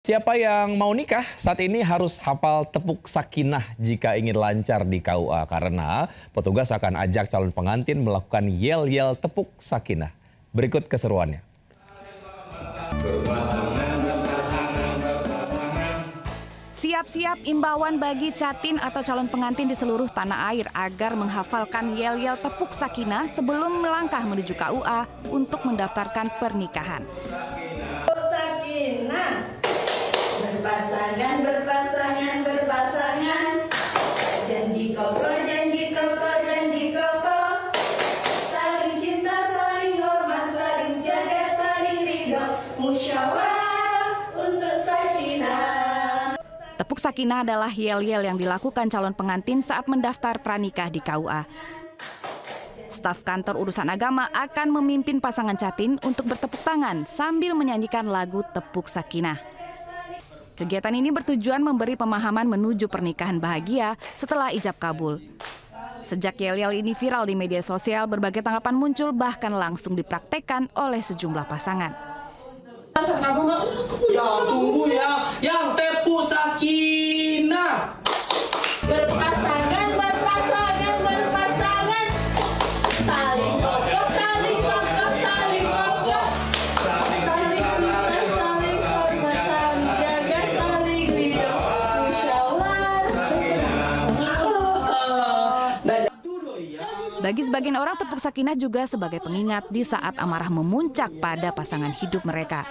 Siapa yang mau nikah saat ini harus hafal tepuk sakinah jika ingin lancar di KUA karena petugas akan ajak calon pengantin melakukan yel-yel tepuk sakinah. Berikut keseruannya. Siap-siap imbauan bagi catin atau calon pengantin di seluruh tanah air agar menghafalkan yel-yel tepuk sakinah sebelum melangkah menuju KUA untuk mendaftarkan pernikahan. Sakinah. Berpasangan, berpasangan, berpasangan. Janji kokoh, janji kokoh, janji kokoh. Saling cinta, saling hormat, saling jaga, saling ridho. Musyawarah untuk sakinah. Tepuk sakinah adalah yel-yel yang dilakukan calon pengantin saat mendaftar pranikah di KUA. Staf kantor urusan agama akan memimpin pasangan catin untuk bertepuk tangan sambil menyanyikan lagu tepuk sakinah. Kegiatan ini bertujuan memberi pemahaman menuju pernikahan bahagia setelah ijab kabul. Sejak yel-yel ini viral di media sosial, berbagai tanggapan muncul bahkan langsung dipraktekkan oleh sejumlah pasangan. Ya tunggu ya, yang tepuk sakinah. Berpasangan, berpasangan, berpasangan. Saling kokoh, saling kokoh, saling kokoh. Saling cinta, saling hormat, saling jaga, saling ridho. Musyawarah. Bagi sebagian orang, tepuk sakinah juga sebagai pengingat di saat amarah memuncak pada pasangan hidup mereka.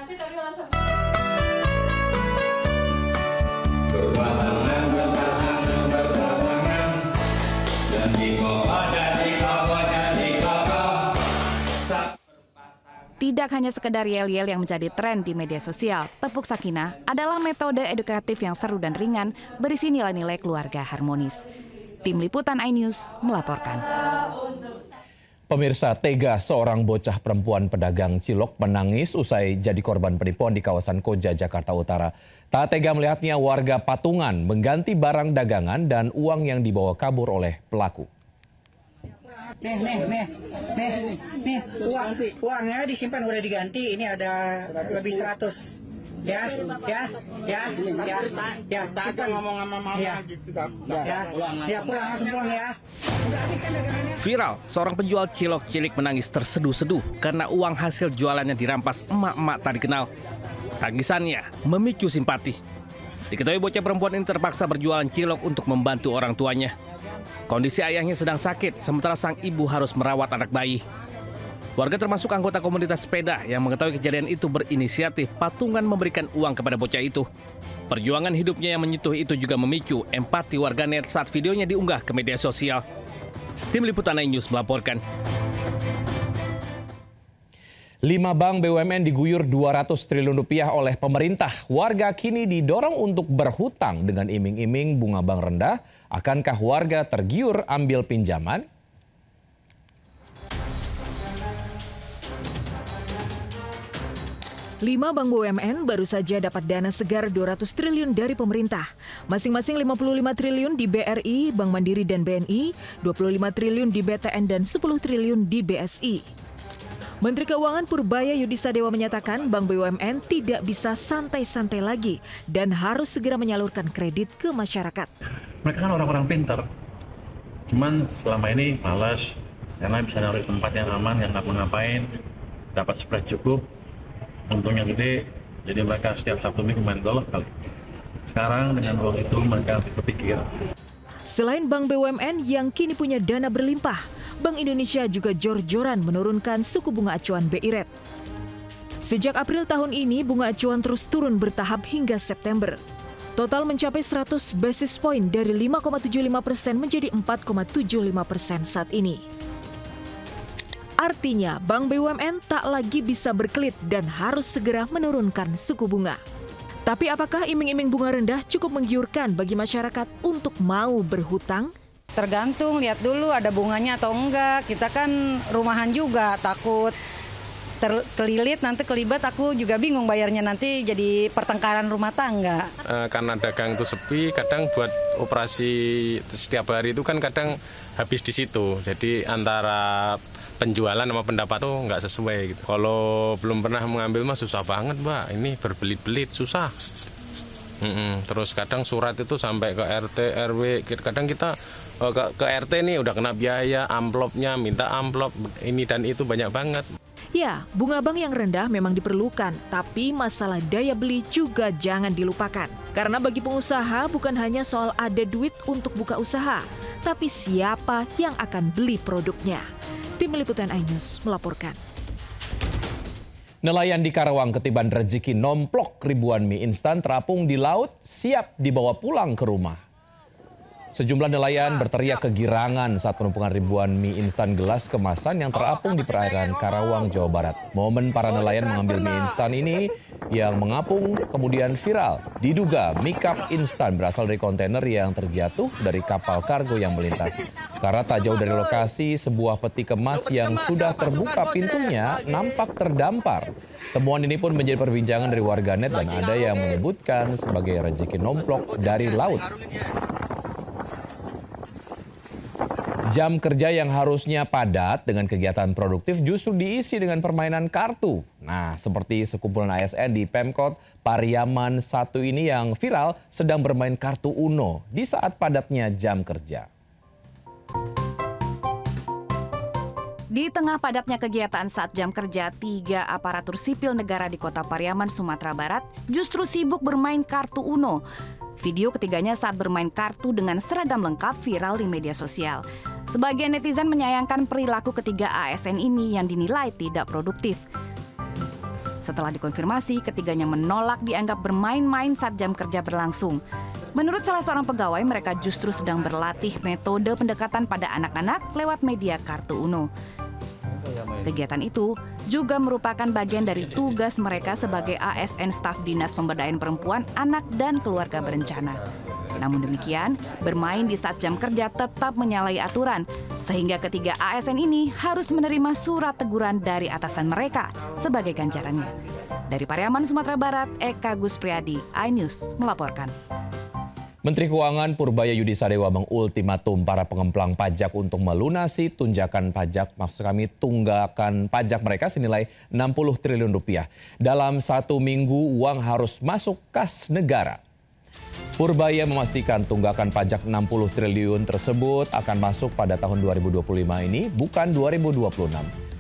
Tidak hanya sekedar yel-yel yang menjadi tren di media sosial, tepuk sakinah adalah metode edukatif yang seru dan ringan berisi nilai-nilai keluarga harmonis. Tim Liputan iNews melaporkan. Pemirsa, tega seorang bocah perempuan pedagang cilok menangis usai jadi korban penipuan di kawasan Koja, Jakarta Utara. Tak tega melihatnya warga patungan mengganti barang dagangan dan uang yang dibawa kabur oleh pelaku. Nih, uangnya disimpan udah diganti, ini ada lebih 100. Ya, kita ngomong sama mama gitu. Ya, pulang langsung pulang ya. Viral, seorang penjual cilok cilik menangis terseduh-seduh karena uang hasil jualannya dirampas emak-emak tak dikenal. Tangisannya memicu simpati. Diketahui bocah perempuan ini terpaksa berjualan cilok untuk membantu orang tuanya. Kondisi ayahnya sedang sakit, sementara sang ibu harus merawat anak bayi. Warga termasuk anggota komunitas sepeda yang mengetahui kejadian itu berinisiatif patungan memberikan uang kepada bocah itu. Perjuangan hidupnya yang menyentuh itu juga memicu empati warganet saat videonya diunggah ke media sosial. Tim Liputan iNews melaporkan. 5 bank BUMN diguyur 200 triliun rupiah oleh pemerintah. Warga kini didorong untuk berhutang dengan iming-iming bunga bank rendah. Akankah warga tergiur ambil pinjaman? Lima bank BUMN baru saja dapat dana segar 200 triliun dari pemerintah. Masing-masing 55 triliun di BRI, Bank Mandiri dan BNI, 25 triliun di BTN dan 10 triliun di BSI. Menteri Keuangan Purbaya Yudisadewa menyatakan Bank BUMN tidak bisa santai-santai lagi dan harus segera menyalurkan kredit ke masyarakat. Mereka kan orang-orang pintar, cuman selama ini malas karena bisa naruh tempat yang aman, yang ngapa-ngapain, dapat spread cukup, untungnya gede, jadi mereka setiap Sabtu Minggu main golf kali. Sekarang dengan uang itu mereka berpikir. Selain Bank BUMN yang kini punya dana berlimpah, Bank Indonesia juga jor-joran menurunkan suku bunga acuan BI Rate. Sejak April tahun ini, bunga acuan terus turun bertahap hingga September. Total mencapai 100 basis point dari 5,75% menjadi 4,75% saat ini. Artinya, Bank BUMN tak lagi bisa berkelit dan harus segera menurunkan suku bunga. Tapi apakah iming-iming bunga rendah cukup menggiurkan bagi masyarakat untuk mau berhutang? Tergantung, lihat dulu ada bunganya atau enggak. Kita kan rumahan juga, takut kelilit, nanti kelibet, aku juga bingung bayarnya, nanti jadi pertengkaran rumah tangga. Karena dagang itu sepi, kadang buat operasi setiap hari itu kan kadang habis di situ. Jadi antara penjualan sama pendapat tuh nggak sesuai gitu. Kalau belum pernah mengambil mah susah banget, Mbak. Ini berbelit-belit susah. Terus kadang surat itu sampai ke RT, RW, kadang kita ke RT nih udah kena biaya, amplopnya, minta amplop, ini dan itu banyak banget. Ya, bunga bank yang rendah memang diperlukan, tapi masalah daya beli juga jangan dilupakan. Karena bagi pengusaha bukan hanya soal ada duit untuk buka usaha, tapi siapa yang akan beli produknya. Tim Liputan iNews melaporkan. Nelayan di Karawang ketiban rezeki nomplok ribuan mie instan terapung di laut siap dibawa pulang ke rumah. Sejumlah nelayan berteriak kegirangan saat penumpukan ribuan mie instan gelas kemasan yang terapung di perairan Karawang, Jawa Barat. Momen para nelayan mengambil mie instan ini yang mengapung kemudian viral. Diduga mie cup instan berasal dari kontainer yang terjatuh dari kapal kargo yang melintas. Karena tak jauh dari lokasi, sebuah peti kemas yang sudah terbuka pintunya nampak terdampar. Temuan ini pun menjadi perbincangan dari warganet dan ada yang menyebutkan sebagai rezeki nomplok dari laut. Jam kerja yang harusnya padat dengan kegiatan produktif justru diisi dengan permainan kartu. Nah, seperti sekumpulan ASN di Pemkot Pariaman 1 ini yang viral sedang bermain kartu Uno di saat padatnya jam kerja. Di tengah padatnya kegiatan saat jam kerja, 3 aparatur sipil negara di Kota Pariaman, Sumatera Barat justru sibuk bermain kartu Uno. Video ketiganya saat bermain kartu dengan seragam lengkap viral di media sosial. Sebagian netizen menyayangkan perilaku ketiga ASN ini yang dinilai tidak produktif. Setelah dikonfirmasi, ketiganya menolak dianggap bermain-main saat jam kerja berlangsung. Menurut salah seorang pegawai, mereka justru sedang berlatih metode pendekatan pada anak-anak lewat media kartu Uno. Kegiatan itu juga merupakan bagian dari tugas mereka sebagai ASN staf Dinas Pemberdayaan Perempuan, Anak, dan Keluarga Berencana. Namun demikian, bermain di saat jam kerja tetap menyalahi aturan, sehingga ketiga ASN ini harus menerima surat teguran dari atasan mereka sebagai ganjarannya. Dari Pariaman, Sumatera Barat, Eka Guspriyadi, iNews melaporkan. Menteri Keuangan Purbaya Yudi Sadewa mengultimatum para pengemplang pajak untuk melunasi tunggakan pajak mereka senilai 60 triliun rupiah. Dalam 1 minggu uang harus masuk kas negara. Purbaya memastikan tunggakan pajak 60 triliun tersebut akan masuk pada tahun 2025 ini, bukan 2026.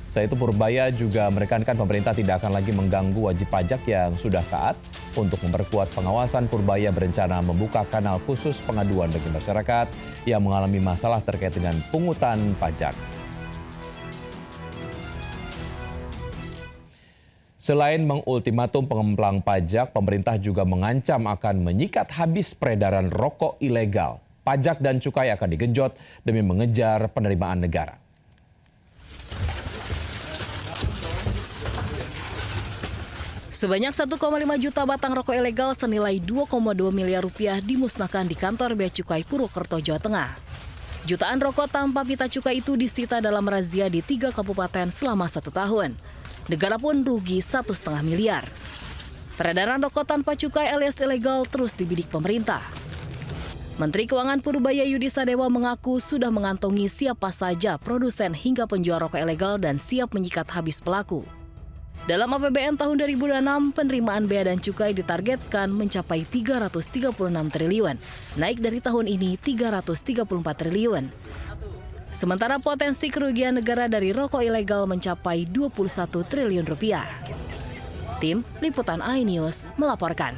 Selain itu, Purbaya juga menekankan pemerintah tidak akan lagi mengganggu wajib pajak yang sudah taat. Untuk memperkuat pengawasan, Purbaya berencana membuka kanal khusus pengaduan bagi masyarakat yang mengalami masalah terkait dengan pungutan pajak. Selain mengultimatum pengemplang pajak, pemerintah juga mengancam akan menyikat habis peredaran rokok ilegal. Pajak dan cukai akan digenjot demi mengejar penerimaan negara. Sebanyak 1,5 juta batang rokok ilegal senilai 2,2 miliar rupiah dimusnahkan di kantor Bea Cukai Purwokerto, Jawa Tengah. Jutaan rokok tanpa pita cukai itu disita dalam razia di 3 kabupaten selama 1 tahun. Negara pun rugi 1,5 miliar. Peredaran rokok tanpa cukai alias ilegal terus dibidik pemerintah. Menteri Keuangan Purbaya Yudi Sadewa mengaku sudah mengantongi siapa saja produsen hingga penjual rokok ilegal dan siap menyikat habis pelaku. Dalam APBN tahun 2006, penerimaan bea dan cukai ditargetkan mencapai 336 triliun, naik dari tahun ini 334 triliun. Sementara potensi kerugian negara dari rokok ilegal mencapai 21 triliun rupiah. Tim Liputan iNews melaporkan.